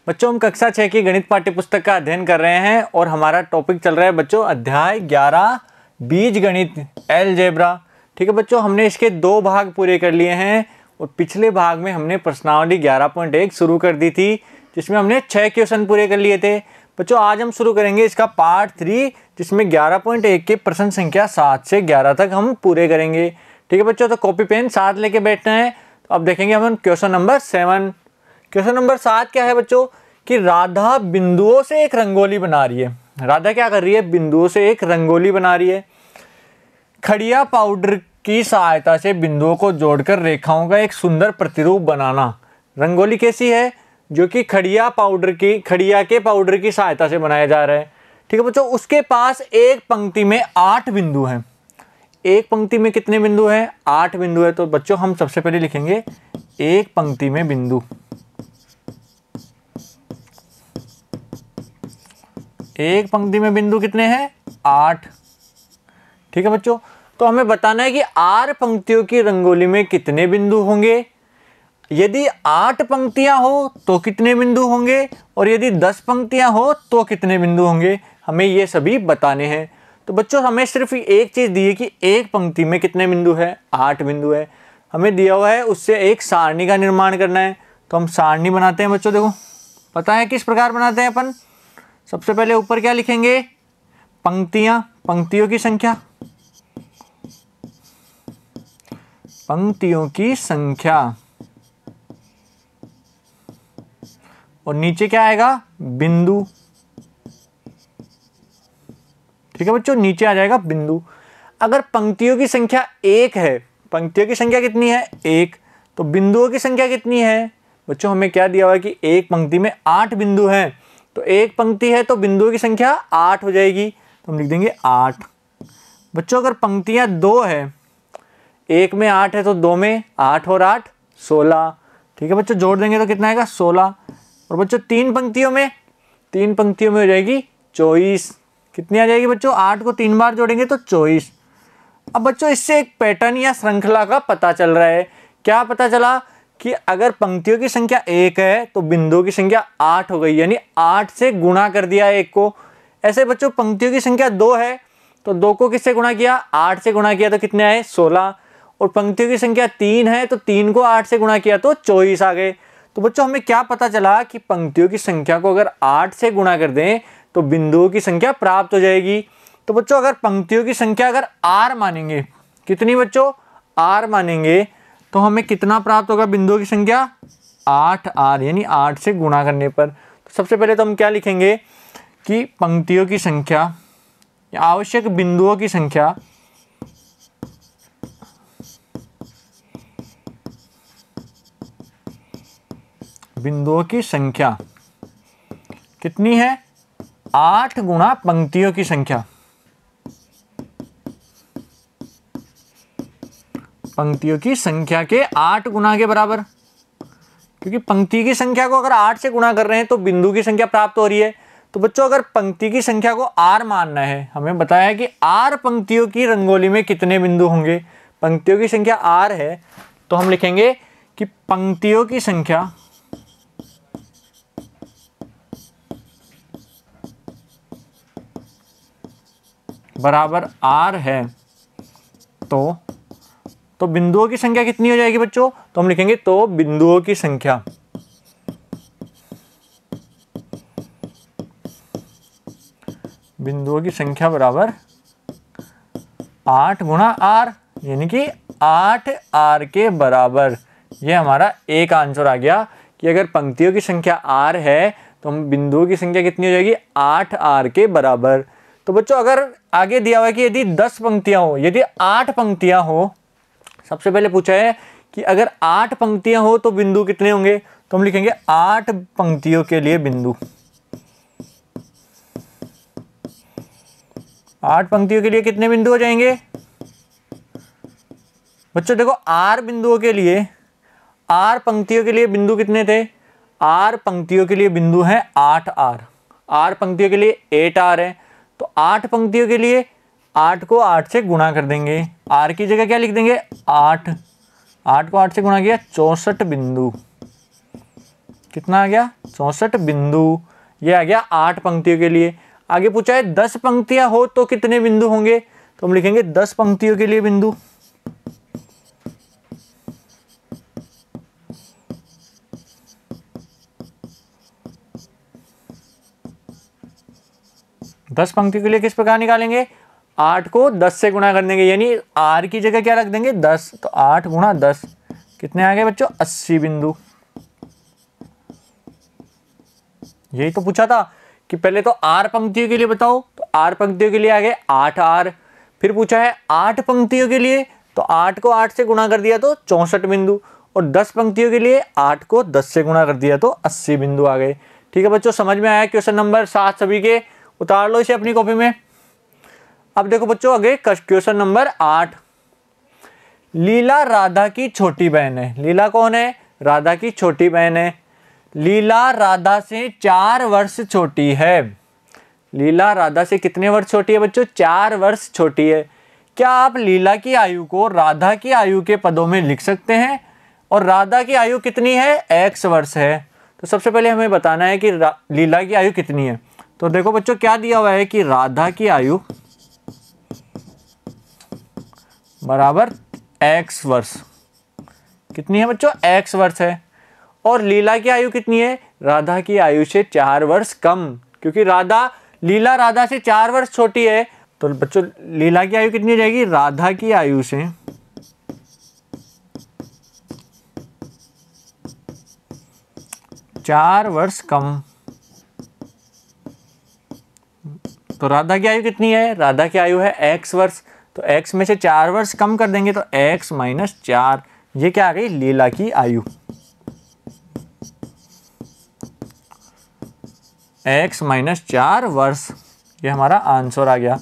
बच्चों हम कक्षा 6 की गणित पाठ्य पुस्तक का अध्ययन कर रहे हैं और हमारा टॉपिक चल रहा है बच्चों अध्याय 11 बीज गणित अलजेब्रा। ठीक है बच्चों, हमने इसके 2 भाग पूरे कर लिए हैं और पिछले भाग में हमने प्रश्नावली 11.1 शुरू कर दी थी जिसमें हमने 6 क्वेश्चन पूरे कर लिए थे। बच्चों आज हम शुरू करेंगे इसका पार्ट 3 जिसमें 11.1 के प्रश्न संख्या 7 से 11 तक हम पूरे करेंगे। ठीक है बच्चों, तो कॉपी पेन साथ लेके बैठना है। तो अब देखेंगे हम क्वेश्चन नंबर 7। क्वेश्चन नंबर 7 क्या है बच्चों कि राधा बिंदुओं से एक रंगोली बना रही है। राधा क्या कर रही है? बिंदुओं से एक रंगोली बना रही है। खड़िया पाउडर की सहायता से बिंदुओं को जोड़कर रेखाओं का एक सुंदर प्रतिरूप बनाना। रंगोली कैसी है? जो कि खड़िया के पाउडर की सहायता से बनाया जा रहा है। ठीक है बच्चों, उसके पास एक पंक्ति में 8 बिंदु हैं। एक पंक्ति में कितने बिंदु हैं? 8 बिंदु है। तो बच्चों हम सबसे पहले लिखेंगे एक पंक्ति में बिंदु। एक पंक्ति में बिंदु कितने हैं? 8। ठीक है बच्चों, तो हमें बताना है कि 8 पंक्तियों की रंगोली में कितने बिंदु होंगे। यदि 8 पंक्तियां हो तो कितने बिंदु होंगे और यदि 10 पंक्तियां हो तो कितने बिंदु होंगे, हमें ये सभी बताने हैं। तो बच्चों हमें सिर्फ एक चीज़ दी है कि एक पंक्ति में कितने बिंदु है? 8 बिंदु है। हमें दिया हुआ है उससे एक सारणी का निर्माण करना है। तो हम सारणी बनाते हैं बच्चों। देखो पता है किस प्रकार बनाते हैं अपन। सबसे पहले ऊपर क्या लिखेंगे? पंक्तियां, पंक्तियों की संख्या, पंक्तियों की संख्या। और नीचे क्या आएगा? बिंदु। ठीक है बच्चों, नीचे आ जाएगा बिंदु। अगर पंक्तियों की संख्या 1 है, पंक्तियों की संख्या कितनी है? 1, तो बिंदुओं की संख्या कितनी है? बच्चों हमें क्या दिया हुआ है कि एक पंक्ति में 8 बिंदु हैं। तो एक पंक्ति है तो बिंदुओं की संख्या 8 हो जाएगी। तो हम लिख देंगे 8। बच्चों अगर पंक्तियां 2 है, एक में 8 है तो 2 में 8 और 8 16। ठीक है बच्चों, जोड़ देंगे तो कितना आएगा? 16। और बच्चों 3 पंक्तियों में हो जाएगी 24। कितनी आ जाएगी बच्चों? 8 को 3 बार जोड़ेंगे तो 24। अब बच्चों इससे एक पैटर्न या श्रृंखला का पता चल रहा है। क्या पता चला कि अगर पंक्तियों की संख्या 1 है तो बिंदुओं की संख्या 8 हो गई, यानी 8 से गुणा कर दिया 1 को। ऐसे बच्चों पंक्तियों की संख्या 2 है तो 2 को किससे गुणा किया? 8 से गुणा किया तो कितने आए? 16। और पंक्तियों की संख्या 3 है तो 3 को 8 से गुणा किया तो 24 आ गए। तो बच्चों हमें क्या पता चला कि पंक्तियों की संख्या को अगर 8 से गुणा कर दें तो बिंदुओं की संख्या प्राप्त हो जाएगी। तो बच्चों अगर पंक्तियों की संख्या अगर r मानेंगे, कितनी बच्चों? r मानेंगे, तो हमें कितना प्राप्त होगा? बिंदुओं की संख्या 8r, यानी 8 से गुणा करने पर। तो सबसे पहले तो हम क्या लिखेंगे कि पंक्तियों की संख्या, आवश्यक बिंदुओं की संख्या कितनी है? 8 गुणा पंक्तियों की संख्या। पंक्तियों की संख्या के 8 गुना के बराबर, क्योंकि पंक्ति की संख्या को अगर 8 से गुणा कर रहे हैं तो बिंदु की संख्या प्राप्त हो रही है। तो बच्चों अगर पंक्ति की संख्या को r मानना है, हमें बताया है कि r पंक्तियों की रंगोली में कितने बिंदु होंगे। पंक्तियों की संख्या r है तो हम लिखेंगे कि पंक्तियों की संख्या बराबर r है तो बिंदुओं की संख्या कितनी हो जाएगी बच्चों? तो हम लिखेंगे तो बिंदुओं की संख्या बराबर 8 गुणा r, यानी कि 8r के बराबर। ये हमारा एक आंसर आ गया कि अगर पंक्तियों की संख्या r है तो हम बिंदुओं की संख्या कितनी हो जाएगी? 8r के बराबर। तो बच्चों अगर आगे दिया हुआ है कि यदि 10 पंक्तियां हो, यदि 8 पंक्तियां हो, सबसे पहले पूछा है कि अगर 8 पंक्तियां हो तो बिंदु कितने होंगे। तो हम लिखेंगे 8 पंक्तियों के लिए बिंदु। 8 पंक्तियों के लिए कितने बिंदु हो जाएंगे बच्चों? देखो r बिंदुओं के लिए, r पंक्तियों के लिए बिंदु कितने थे? r पंक्तियों के लिए बिंदु है 8r। r पंक्तियों के लिए 8r है। तो 8 पंक्तियों के लिए 8 को 8 से गुणा कर देंगे। r की जगह क्या लिख देंगे? 8। 8 को 8 से गुणा किया 64 बिंदु। कितना आ गया 64 बिंदु। ये आ गया 8 पंक्तियों के लिए। आगे पूछा है 10 पंक्तियां हो तो कितने बिंदु होंगे, तो हम लिखेंगे 10 पंक्तियों के लिए बिंदु। दस पंक्तियों के लिए किस प्रकार निकालेंगे, 8 को 10 से गुणा कर देंगे, यानी r की जगह क्या रख देंगे 10, तो 8 गुणा 10 कितने आ गए बच्चों 80 बिंदु। यही तो पूछा था कि पहले तो r पंक्तियों के लिए बताओ, तो r पंक्तियों के लिए आ गए 8r। फिर पूछा है 8 पंक्तियों के लिए, तो 8 को 8 से गुणा कर दिया तो 64 बिंदु, और 10 पंक्तियों के लिए 8 को 10 से गुणा कर दिया तो 80 बिंदु आ गए। ठीक है बच्चों, समझ में आया क्वेश्चन नंबर 7 सभी के, उतार लो इसे अपनी कॉपी में। अब देखो बच्चों आगे क्वेश्चन नंबर 8। लीला राधा की छोटी बहन है। लीला कौन है, राधा की छोटी बहन है। लीला राधा से 4 वर्ष छोटी है। लीला राधा से कितने वर्ष छोटी है बच्चों, 4 वर्ष छोटी है। क्या आप लीला की आयु को राधा की आयु के पदों में लिख सकते हैं, और राधा की आयु कितनी है, x वर्ष है। तो सबसे पहले हमें बताना है कि लीला की आयु कितनी है। तो देखो बच्चों क्या दिया हुआ है कि राधा की आयु बराबर x वर्ष, कितनी है बच्चों, x वर्ष है। और लीला की आयु कितनी है, राधा की आयु से 4 वर्ष कम, क्योंकि लीला राधा से 4 वर्ष छोटी है। तो बच्चों लीला की आयु कितनी हो जाएगी, राधा की आयु से 4 वर्ष कम। तो राधा की आयु कितनी है, राधा की आयु है x वर्ष, तो x में से 4 वर्ष कम कर देंगे तो x माइनस 4, ये क्या आ गई लीला की आयु, x माइनस 4 वर्ष, ये हमारा आंसर आ गया।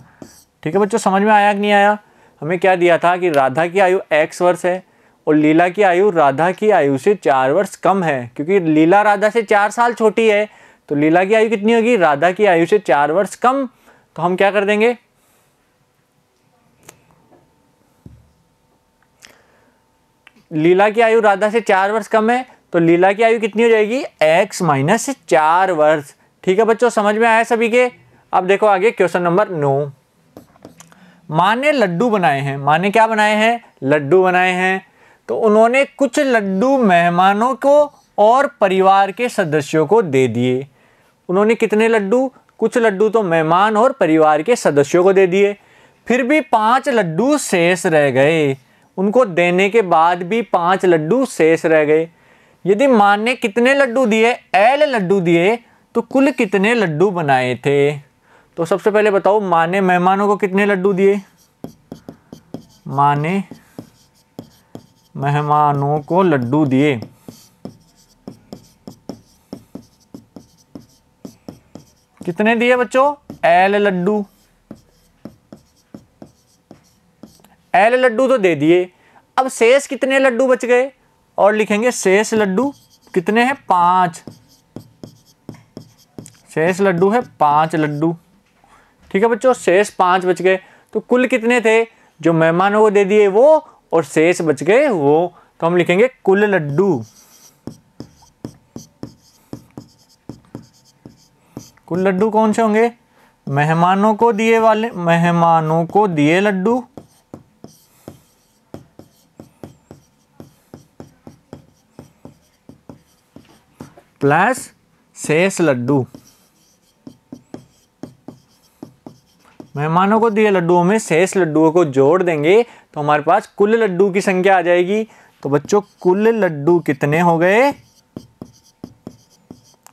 ठीक है बच्चों, समझ में आया कि नहीं आया। हमें क्या दिया था कि राधा की आयु x वर्ष है और लीला की आयु राधा की आयु से 4 वर्ष कम है, क्योंकि लीला राधा से 4 साल छोटी है, तो लीला की आयु कितनी होगी, राधा की आयु से 4 वर्ष कम। तो हम क्या कर देंगे, लीला की आयु राधा से 4 वर्ष कम है, तो लीला की आयु कितनी हो जाएगी, x माइनस 4 वर्ष। ठीक है बच्चों, समझ में आया सभी के। अब देखो आगे क्वेश्चन नंबर 9। माँ ने लड्डू बनाए हैं। माँ ने क्या बनाए हैं, लड्डू बनाए हैं। तो उन्होंने कुछ लड्डू मेहमानों को और परिवार के सदस्यों को दे दिए। उन्होंने कितने लड्डू, कुछ लड्डू तो मेहमान और परिवार के सदस्यों को दे दिए। फिर भी 5 लड्डू शेष रह गए। उनको देने के बाद भी 5 लड्डू शेष रह गए। यदि माँ ने कितने लड्डू दिए, L लड्डू दिए, तो कुल कितने लड्डू बनाए थे। तो सबसे पहले बताओ, माँ ने मेहमानों को कितने लड्डू दिए, माँ ने मेहमानों को लड्डू दिए, कितने दिए बच्चों, L लड्डू। L लड्डू तो दे दिए। अब शेष कितने लड्डू बच गए, और लिखेंगे शेष लड्डू कितने हैं, 5। शेष लड्डू है 5 लड्डू। ठीक है बच्चों, शेष 5 बच गए। तो कुल कितने थे, जो मेहमानों को दे दिए वो, और शेष बच गए वो। तो हम लिखेंगे कुल लड्डू। कुल लड्डू कौन से होंगे, मेहमानों को दिए वाले, मेहमानों को दिए लड्डू प्लस शेष लड्डू। मेहमानों को दिए लड्डुओं में शेष लड्डुओं को जोड़ देंगे तो हमारे पास कुल लड्डू की संख्या आ जाएगी। तो बच्चों कुल लड्डू कितने हो गए,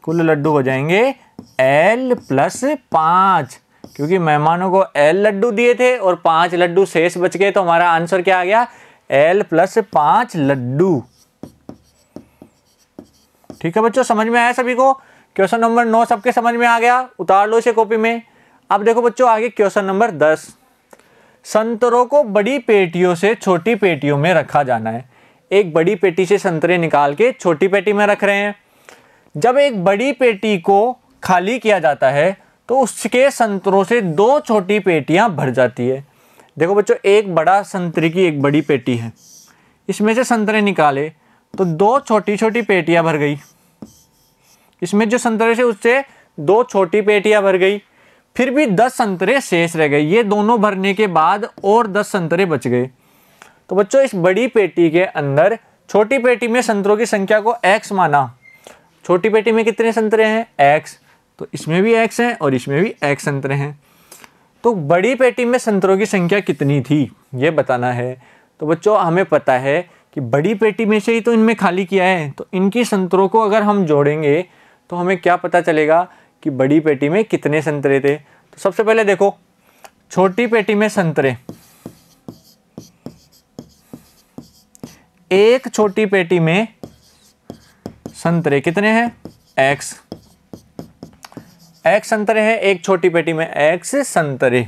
कुल लड्डू हो जाएंगे L प्लस 5, क्योंकि मेहमानों को L लड्डू दिए थे और 5 लड्डू शेष बच गए। तो हमारा आंसर क्या आ गया, L प्लस 5 लड्डू। ठीक है बच्चों, समझ में आया सभी को। क्वेश्चन नंबर 9 सबके समझ में आ गया, उतार लो इसे कॉपी में। अब देखो बच्चों आगे क्वेश्चन नंबर 10। संतरों को बड़ी पेटियों से छोटी पेटियों में रखा जाना है। एक बड़ी पेटी से संतरे निकाल के छोटी पेटी में रख रहे हैं। जब एक बड़ी पेटी को खाली किया जाता है तो उसके संतरों से 2 छोटी पेटियां भर जाती है। देखो बच्चों, एक बड़ा संतरे की एक बड़ी पेटी है, इसमें से संतरे निकाले तो 2 छोटी छोटी पेटियां भर गई। इसमें जो संतरे थे उससे 2 छोटी पेटियां भर गई, फिर भी 10 संतरे शेष रह गए। ये दोनों भरने के बाद और 10 संतरे बच गए। तो बच्चों इस बड़ी पेटी के अंदर छोटी पेटी में संतरों की संख्या को x माना। छोटी पेटी में कितने संतरे हैं? x। तो इसमें भी x हैं और इसमें भी x संतरे हैं। तो बड़ी पेटी में संतरों की संख्या कितनी थी ये बताना है। तो बच्चों हमें पता है कि बड़ी पेटी में से ही तो इनमें खाली किया है, तो इनकी संतरों को अगर हम जोड़ेंगे तो हमें क्या पता चलेगा कि बड़ी पेटी में कितने संतरे थे। तो सबसे पहले देखो, छोटी पेटी में संतरे, एक छोटी पेटी में संतरे कितने हैं? x। x संतरे हैं एक छोटी पेटी में, x संतरे।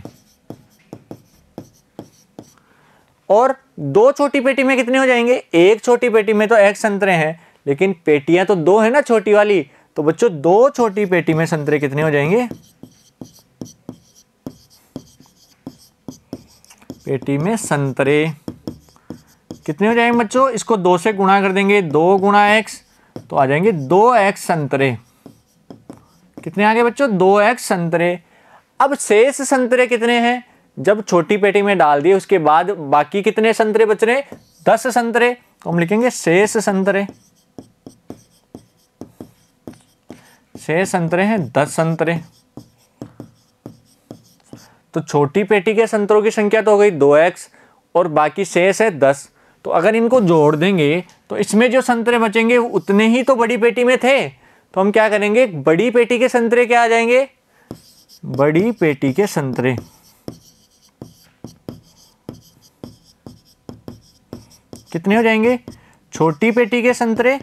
और 2 छोटी पेटी में कितने हो जाएंगे? एक छोटी पेटी में तो x संतरे हैं, लेकिन पेटियां तो 2 है ना छोटी वाली। तो बच्चों 2 छोटी पेटी में संतरे कितने हो जाएंगे? पेटी में संतरे कितने हो जाएंगे बच्चों? इसको 2 से गुणा कर देंगे, 2 गुणा x, तो आ जाएंगे 2x संतरे। कितने आ गए बच्चों? 2x संतरे। अब शेष संतरे कितने हैं? जब छोटी पेटी में डाल दिए उसके बाद बाकी कितने संतरे बच रहे? 10 संतरे। तो हम लिखेंगे शेष संतरे। शेष संतरे हैं 10 संतरे। तो छोटी पेटी के संतरों की संख्या तो हो गई 2x और बाकी शेष है 10। तो अगर इनको जोड़ देंगे तो इसमें जो संतरे बचेंगे उतने ही तो बड़ी पेटी में थे। तो हम क्या करेंगे? बड़ी पेटी के संतरे क्या आ जाएंगे? बड़ी पेटी के संतरे कितने हो जाएंगे? छोटी पेटी के संतरे,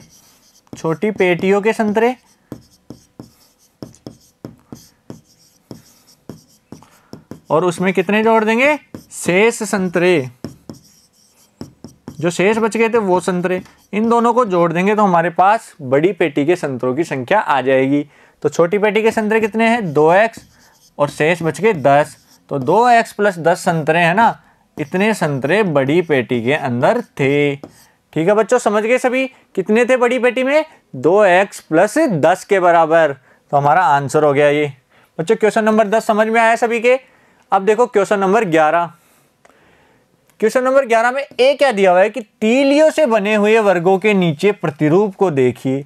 छोटी पेटियों के संतरे और उसमें कितने जोड़ देंगे? शेष संतरे। जो शेष बच गए थे वो संतरे, इन दोनों को जोड़ देंगे तो हमारे पास बड़ी पेटी के संतरों की संख्या आ जाएगी। तो छोटी पेटी के संतरे कितने हैं? 2x और शेष बच गए 10। तो 2x प्लस 10 संतरे हैं ना, इतने संतरे बड़ी पेटी के अंदर थे। ठीक है बच्चों, समझ गए सभी? कितने थे बड़ी पेटी में? 2x प्लस 10 के बराबर। तो हमारा आंसर हो गया ये। बच्चों क्वेश्चन नंबर 10 समझ में आया सभी के? अब देखो क्वेश्चन नंबर 11। क्वेश्चन नंबर 11 में ए क्या दिया हुआ है कि तीलियों से बने हुए वर्गों के नीचे प्रतिरूप को देखिए।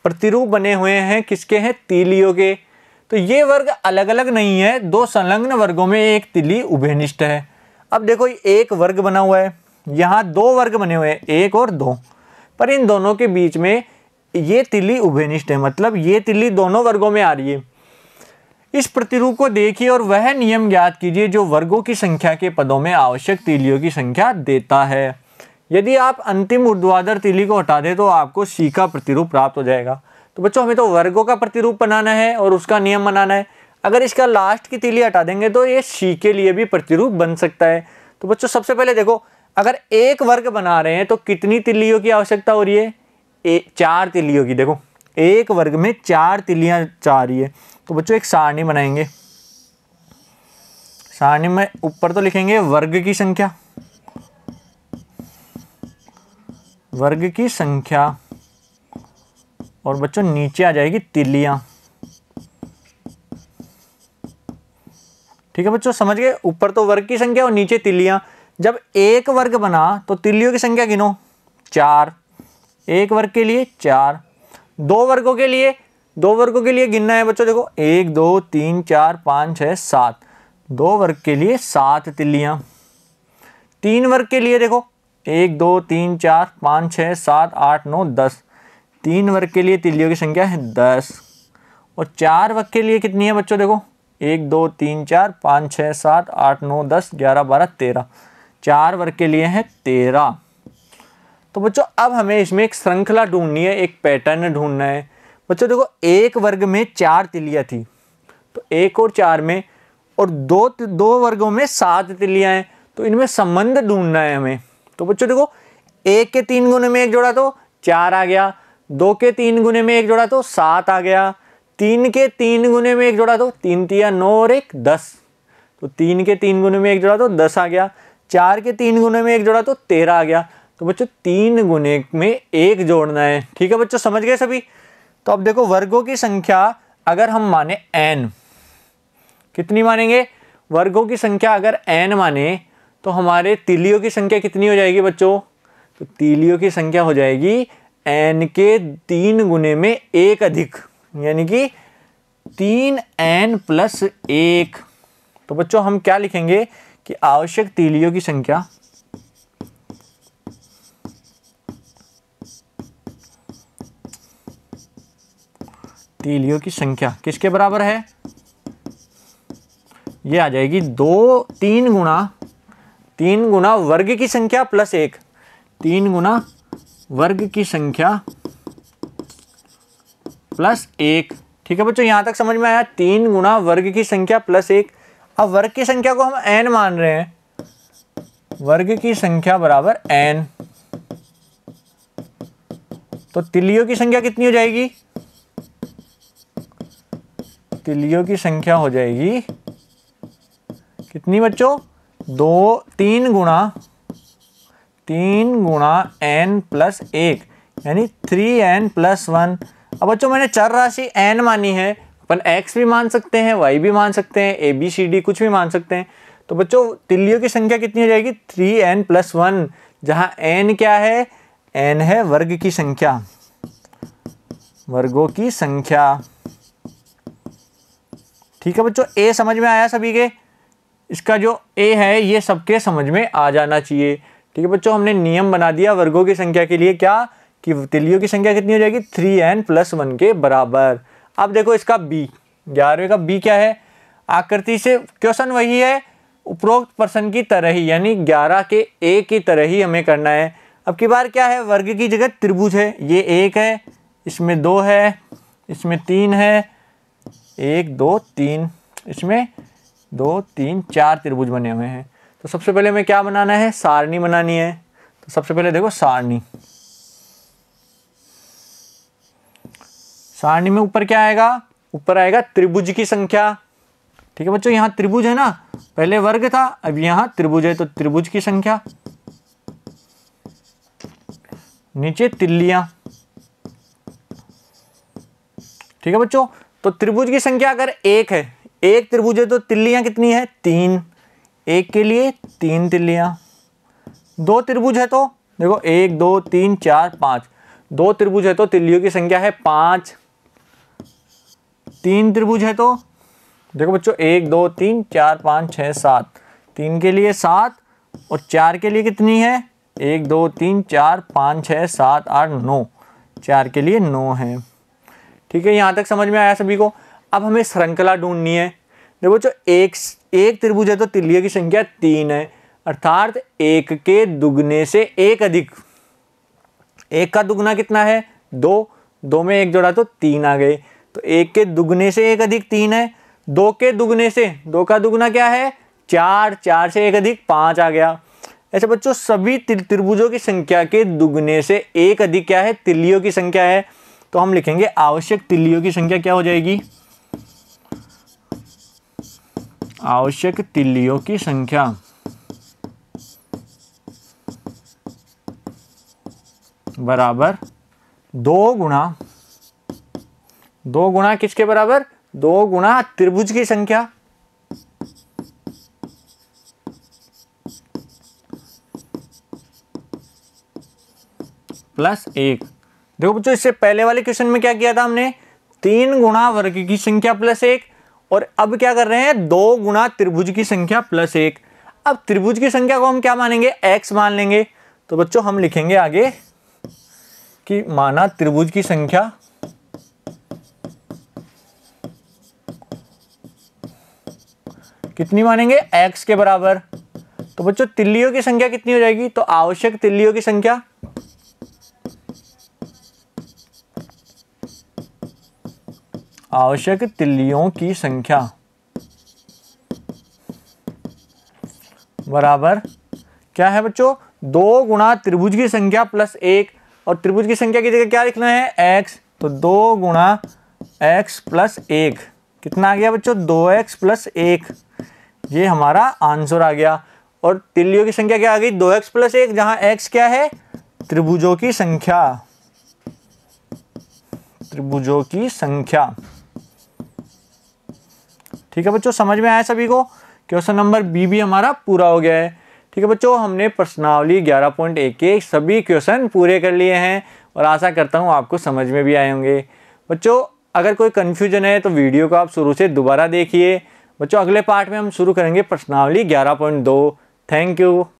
प्रतिरूप बने हुए हैं किसके हैं? तीलियों के। तो ये वर्ग अलग अलग नहीं है, 2 संलग्न वर्गों में एक तिली उभयनिष्ठ है। अब देखो एक वर्ग बना हुआ है, यहाँ 2 वर्ग बने हुए हैं, 1 और 2, पर इन दोनों के बीच में ये तिली उभयनिष्ठ है, मतलब ये तिली दोनों वर्गों में आ रही है। इस प्रतिरूप को देखिए और वह नियम ज्ञात कीजिए जो वर्गों की संख्या के पदों में आवश्यक तीलियों की संख्या देता है। यदि आप अंतिम ऊर्ध्वाधर तीली को हटा दें तो आपको सी का प्रतिरूप प्राप्त हो जाएगा। तो बच्चों हमें तो वर्गों का प्रतिरूप बनाना है और उसका नियम बनाना है। अगर इसका लास्ट की तीली हटा देंगे तो ये सी के लिए भी प्रतिरूप बन सकता है। तो बच्चों सबसे पहले देखो, अगर एक वर्ग बना रहे हैं तो कितनी तीलियों की आवश्यकता हो रही है? 4 तीलियों की। देखो एक वर्ग में 4 तीलियां चाह रही है। तो बच्चों एक सारणी बनाएंगे। सारणी में ऊपर तो लिखेंगे वर्ग की संख्या, वर्ग की संख्या, और बच्चों नीचे आ जाएगी तीलियां। ठीक है बच्चों, समझ गए? ऊपर तो वर्ग की संख्या और नीचे तीलियां। जब एक वर्ग बना तो तीलियों की संख्या गिनो, 4। एक वर्ग के लिए 4। 2 वर्गों के लिए, 2 वर्गों के लिए गिनना है बच्चों। देखो 1 2 3 4 5 6 7, 2 वर्ग के लिए 7 तीलियां। 3 वर्ग के लिए देखो 1 2 3 4 5 6 7 8 9 10, 3 वर्ग के लिए तीलियों की संख्या है 10। और 4 वर्ग के लिए कितनी है बच्चों? देखो 1 2 3 4 5 6 7 8 9 10 11 12 13, 4 वर्ग के लिए है 13। तो बच्चों अब हमें इसमें एक श्रृंखला ढूंढनी है, एक पैटर्न ढूंढना है। बच्चों देखो एक वर्ग में 4 तीलियां थी, तो 1 और 4 में, और 2 वर्गों में 7 तीलियां हैं, तो इनमें संबंध ढूंढना है हमें। तो बच्चों देखो 1 के 3 गुने में 1 जोड़ा तो 4 आ गया, 2 के 3 गुने में 1 जोड़ा तो 7 आ गया, 3 के 3 गुने में 1 जोड़ा तो 3 तिया 9 और 1 10, तो 3 के 3 गुने में 1 जोड़ा तो 10 आ गया, 4 के 3 गुने में 1 जोड़ा तो 13 आ गया। तो बच्चों 3 गुने में 1 जोड़ना है। ठीक है बच्चों, समझ गए सभी? तो अब देखो वर्गों की संख्या अगर हम माने n, कितनी मानेंगे? वर्गों की संख्या अगर n माने तो हमारे तीलियों की संख्या कितनी हो जाएगी बच्चों? तो तीलियों की संख्या हो जाएगी n के 3 गुने में 1 अधिक, यानी कि 3n + 1। तो बच्चों हम क्या लिखेंगे कि आवश्यक तीलियों की संख्या किसके बराबर है? ये आ जाएगी 3 गुना वर्ग की संख्या प्लस 1, 3 गुना वर्ग की संख्या प्लस 1। ठीक है बच्चों, यहां तक समझ में आया? 3 गुना वर्ग की संख्या प्लस 1। अब वर्ग की संख्या को हम n मान रहे हैं, वर्ग की संख्या बराबर n। तो तीलियों की संख्या कितनी हो जाएगी? तीलियों की संख्या हो जाएगी कितनी बच्चों? 3 गुणा n + 1, यानी 3n + 1। अब बच्चों मैंने चर राशि n मानी है, अपन x भी मान सकते हैं, y भी मान सकते हैं, a b c d कुछ भी मान सकते हैं। तो बच्चों तीलियों की संख्या कितनी हो जाएगी? 3n + 1, जहां n क्या है? n है वर्ग की संख्या, वर्गों की संख्या। ठीक है बच्चों, a समझ में आया सभी के? इसका जो a है ये सबके समझ में आ जाना चाहिए। ठीक है बच्चों, हमने नियम बना दिया वर्गों की संख्या के लिए, क्या कि तीलियों की संख्या कितनी हो जाएगी? 3n + 1 के बराबर। अब देखो इसका b, 11वें का b क्या है? आकृति से क्वेश्चन वही है, उपरोक्त प्रश्न की तरह ही, यानी 11 के a की तरह ही हमें करना है। अब की बार क्या है? वर्ग की जगह त्रिभुज है, ये 1 है, इसमें 2 है, इसमें 3 है, 1 2 3, इसमें 2 3 4 त्रिभुज बने हुए हैं। तो सबसे पहले हमें क्या बनाना है? सारणी बनानी है। तो सबसे पहले देखो सारणी में ऊपर क्या आएगा? ऊपर आएगा त्रिभुज की संख्या। ठीक है बच्चों, यहाँ त्रिभुज है ना, पहले वर्ग था, अब यहाँ त्रिभुज है, तो त्रिभुज की संख्या। नीचे तिल्लियां। ठीक है बच्चों, तो त्रिभुज की संख्या अगर 1 है, 1 त्रिभुज है, तो तिल्लियां कितनी है? 3, 1 के लिए 3 तिल्लियां। 2 त्रिभुज है तो देखो 1 2 3 4 5, 2 त्रिभुज है तो तिल्लियों की संख्या है 5। 3 त्रिभुज है तो देखो बच्चों 1 2 3 4 5 6 7, 3 के लिए 7 और 4 के लिए कितनी है? 1 2 3 4 5 6 7 8 9, 4 के लिए 9 है। ठीक है, यहाँ तक समझ में आया सभी को? अब हमें श्रृंखला ढूंढनी है। देखो बच्चों एक त्रिभुज है तो तिल्लियों की संख्या 3 है, अर्थात 1 के दुगने से 1 अधिक। 1 का दुगना कितना है? 2, 2 में 1 जोड़ा तो 3 आ गए। तो 1 के दुगने से 1 अधिक 3 है। 2 के दुगने से 2 का दुगना क्या है? 4, 4 से 1 अधिक 5 आ गया। ऐसे बच्चों सभी त्रिभुजों की संख्या के दुगने से 1 अधिक क्या है? तिल्लियों की संख्या है। तो हम लिखेंगे आवश्यक तिल्लियों की संख्या क्या हो जाएगी? आवश्यक तिल्लियों की संख्या बराबर 2 गुणा किसके बराबर? 2 गुणा त्रिभुज की संख्या प्लस 1। देखो बच्चों इससे पहले वाले क्वेश्चन में क्या किया था हमने? 3 गुणा वर्ग की संख्या प्लस 1, और अब क्या कर रहे हैं? 2 गुणा त्रिभुज की संख्या प्लस 1। अब त्रिभुज की संख्या को हम क्या मानेंगे? x मान लेंगे। तो बच्चों हम लिखेंगे आगे कि माना त्रिभुज की संख्या कितनी मानेंगे? x के बराबर। तो बच्चों तिल्लियों की संख्या कितनी हो जाएगी? तो आवश्यक तिल्लियों की संख्या बराबर क्या है बच्चों? 2 गुणा त्रिभुज की संख्या प्लस 1, और त्रिभुज की संख्या की जगह क्या लिखना है? x। तो 2 गुणा x प्लस 1 कितना आ गया बच्चों? 2x plus 1। ये हमारा आंसर आ गया। और तिल्लियों की संख्या क्या आ गई? 2x प्लस 1, जहां x क्या है? त्रिभुजों की संख्या। त्रिभुजों की संख्या। ठीक है बच्चों, समझ में आया सभी को? क्वेश्चन नंबर बी भी हमारा पूरा हो गया है। ठीक है बच्चों, हमने प्रश्नावली 11.1 के सभी क्वेश्चन पूरे कर लिए हैं और आशा करता हूँ आपको समझ में भी आए होंगे। बच्चों अगर कोई कन्फ्यूजन है तो वीडियो को आप शुरू से दोबारा देखिए। बच्चों अगले पार्ट में हम शुरू करेंगे प्रश्नावली 11.2। Thank you.